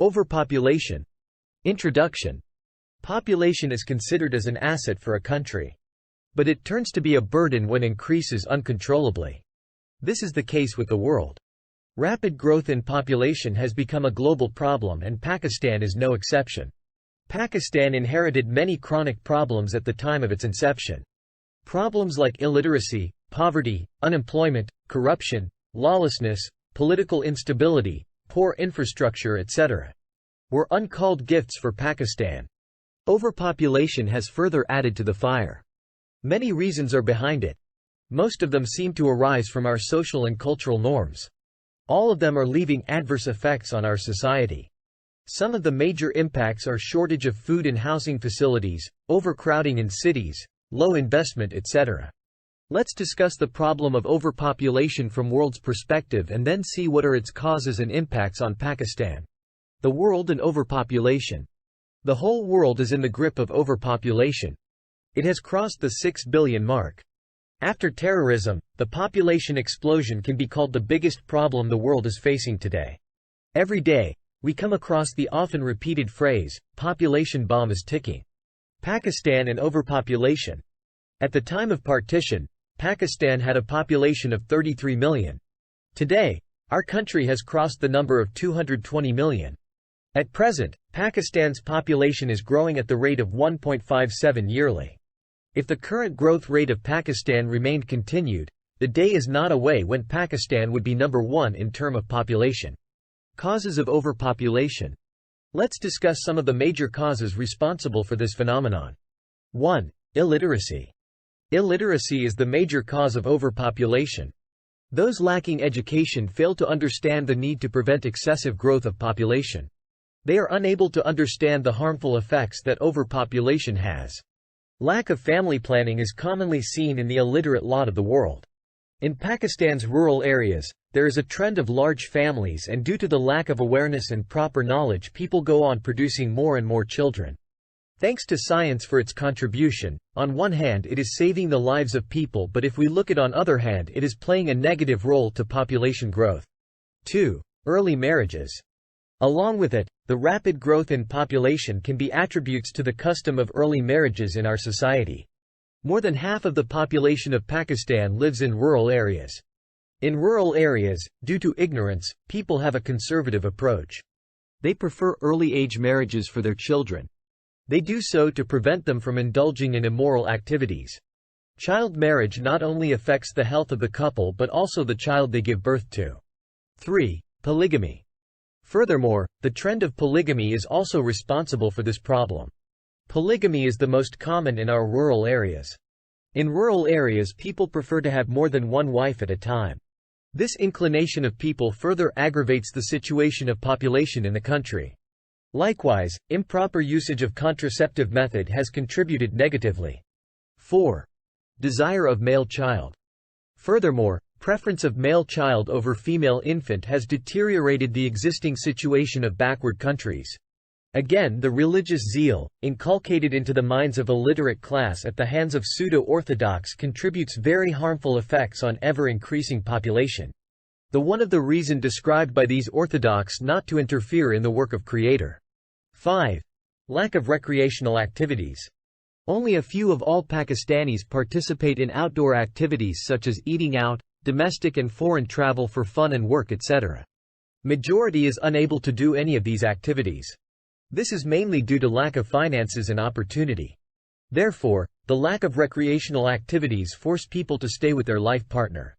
Overpopulation. Introduction. Population is considered as an asset for a country. But it turns to be a burden when increases uncontrollably. This is the case with the world. Rapid growth in population has become a global problem, and Pakistan is no exception. Pakistan inherited many chronic problems at the time of its inception. Problems like illiteracy, poverty, unemployment, corruption, lawlessness, political instability, poor infrastructure, etc. were uncalled gifts for Pakistan. Overpopulation has further added to the fire. Many reasons are behind it. Most of them seem to arise from our social and cultural norms. All of them are leaving adverse effects on our society. Some of the major impacts are shortage of food and housing facilities, overcrowding in cities, low investment, etc. Let's discuss the problem of overpopulation from world's perspective and then see what are its causes and impacts on Pakistan. The world and overpopulation. The whole world is in the grip of overpopulation. It has crossed the 6 billion mark. After terrorism, the population explosion can be called the biggest problem the world is facing today. Every day, we come across the often repeated phrase, "population bomb is ticking." Pakistan and overpopulation. At the time of partition, Pakistan had a population of 33 million. Today, our country has crossed the number of 220 million. At present, Pakistan's population is growing at the rate of 1.57 yearly. If the current growth rate of Pakistan remained continued, the day is not away when Pakistan would be number 1 in terms of population. Causes of overpopulation. Let's discuss some of the major causes responsible for this phenomenon. 1. Illiteracy. Illiteracy is the major cause of overpopulation. Those lacking education fail to understand the need to prevent excessive growth of population. They are unable to understand the harmful effects that overpopulation has. Lack of family planning is commonly seen in the illiterate lot of the world. In Pakistan's rural areas, there is a trend of large families, and due to the lack of awareness and proper knowledge, people go on producing more and more children. Thanks to science for its contribution, on one hand it is saving the lives of people, but if we look at on other hand it is playing a negative role to population growth. 2. Early marriages. Along with it, the rapid growth in population can be attributes to the custom of early marriages in our society. More than half of the population of Pakistan lives in rural areas. In rural areas, due to ignorance, people have a conservative approach. They prefer early age marriages for their children. They do so to prevent them from indulging in immoral activities. Child marriage not only affects the health of the couple but also the child they give birth to. 3. Polygamy. Furthermore, the trend of polygamy is also responsible for this problem. Polygamy is the most common in our rural areas. In rural areas, people prefer to have more than one wife at a time. This inclination of people further aggravates the situation of population in the country. Likewise, improper usage of contraceptive method has contributed negatively. 4. Desire of male child. Furthermore, preference of male child over female infant has deteriorated the existing situation of backward countries. Again, the religious zeal, inculcated into the minds of illiterate class at the hands of pseudo-orthodox, contributes very harmful effects on ever-increasing population. One of the reason described by these orthodox not to interfere in the work of Creator. 5. Lack of recreational activities. Only a few of all Pakistanis participate in outdoor activities such as eating out, domestic and foreign travel for fun and work, etc. Majority is unable to do any of these activities. This is mainly due to lack of finances and opportunity. Therefore, the lack of recreational activities force people to stay with their life partner.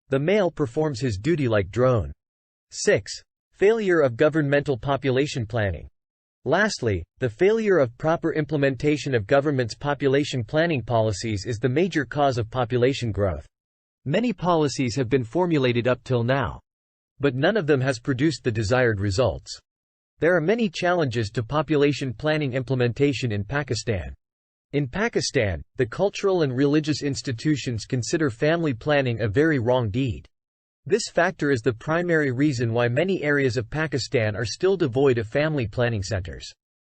The male performs his duty like drone. 6. Failure of governmental population planning. Lastly, the failure of proper implementation of government's population planning policies is the major cause of population growth. Many policies have been formulated up till now, but none of them has produced the desired results. There are many challenges to population planning implementation in Pakistan. In Pakistan, the cultural and religious institutions consider family planning a very wrong deed. This factor is the primary reason why many areas of Pakistan are still devoid of family planning centers.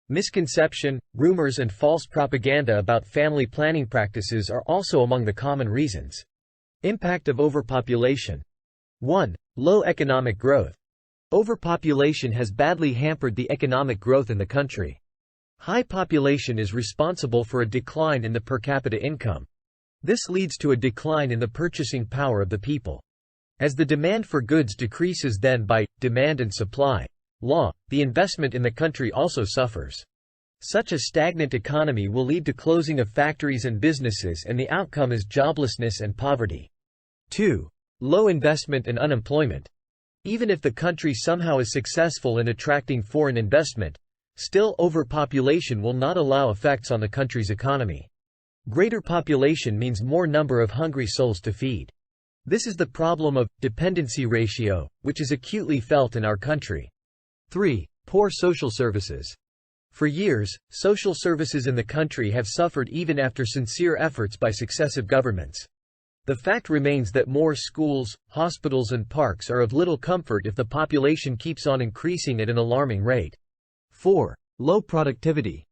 Misconception, rumors and false propaganda about family planning practices are also among the common reasons. Impact of overpopulation. 1. Low economic growth. Overpopulation has badly hampered the economic growth in the country. High population is responsible for a decline in the per capita income. This leads to a decline in the purchasing power of the people. As the demand for goods decreases, then by demand and supply law, the investment in the country also suffers. Such a stagnant economy will lead to closing of factories and businesses, and the outcome is joblessness and poverty. 2. Low investment and unemployment. Even if the country somehow is successful in attracting foreign investment, still overpopulation will not allow effects on the country's economy. Greater population means more number of hungry souls to feed. This is the problem of dependency ratio, which is acutely felt in our country. 3. Poor social services. For years, social services in the country have suffered even after sincere efforts by successive governments. The fact remains that more schools, hospitals and parks are of little comfort if the population keeps on increasing at an alarming rate. 4. Low productivity.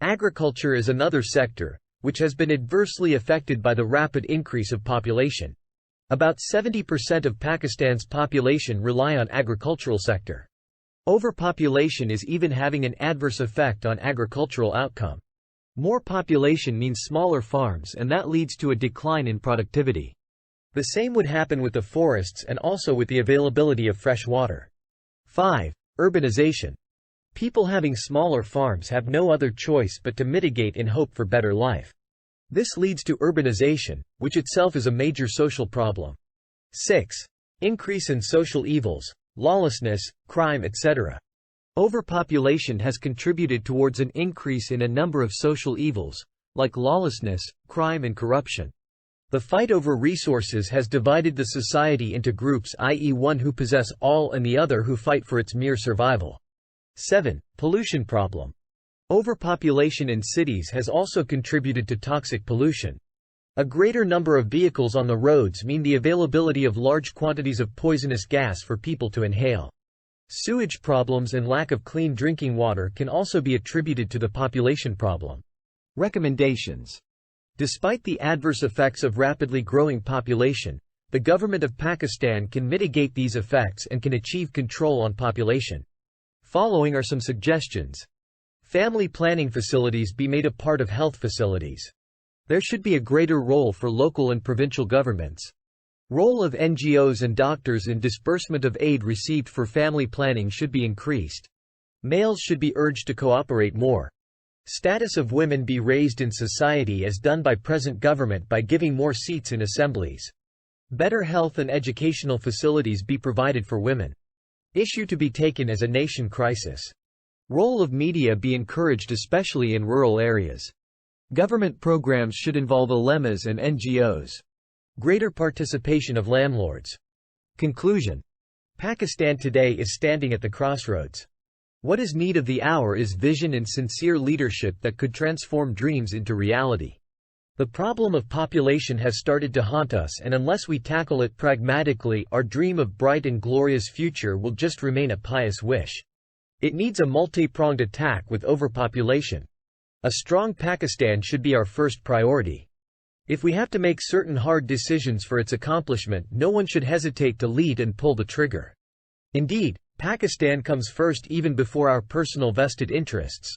Agriculture is another sector, which has been adversely affected by the rapid increase of population. About 70% of Pakistan's population rely on agricultural sector. Overpopulation is even having an adverse effect on agricultural outcome. More population means smaller farms, and that leads to a decline in productivity. The same would happen with the forests and also with the availability of fresh water. 5. Urbanization. People having smaller farms have no other choice but to mitigate in hope for better life. This leads to urbanization, which itself is a major social problem. 6. Increase in social evils, lawlessness, crime, etc. Overpopulation has contributed towards an increase in a number of social evils, like lawlessness, crime and corruption. The fight over resources has divided the society into groups, i.e. one who possess all and the other who fight for its mere survival. 7. Pollution problem. Overpopulation in cities has also contributed to toxic pollution. A greater number of vehicles on the roads mean the availability of large quantities of poisonous gas for people to inhale. Sewage problems and lack of clean drinking water can also be attributed to the population problem. Recommendations. Despite the adverse effects of rapidly growing population, the government of Pakistan can mitigate these effects and can achieve control on population. Following are some suggestions. Family planning facilities be made a part of health facilities. There should be a greater role for local and provincial governments. Role of NGOs and doctors in disbursement of aid received for family planning should be increased. Males should be urged to cooperate more. Status of women be raised in society as done by present government by giving more seats in assemblies. Better health and educational facilities be provided for women. Issue to be taken as a nation crisis. Role of media be encouraged, especially in rural areas. Government programs should involve ulemas and NGOs. Greater participation of landlords. Conclusion. Pakistan today is standing at the crossroads. What is need of the hour is vision and sincere leadership that could transform dreams into reality. The problem of population has started to haunt us, and unless we tackle it pragmatically, our dream of bright and glorious future will just remain a pious wish. It needs a multi-pronged attack with overpopulation. A strong Pakistan should be our first priority. If we have to make certain hard decisions for its accomplishment, no one should hesitate to lead and pull the trigger. Indeed, Pakistan comes first even before our personal vested interests.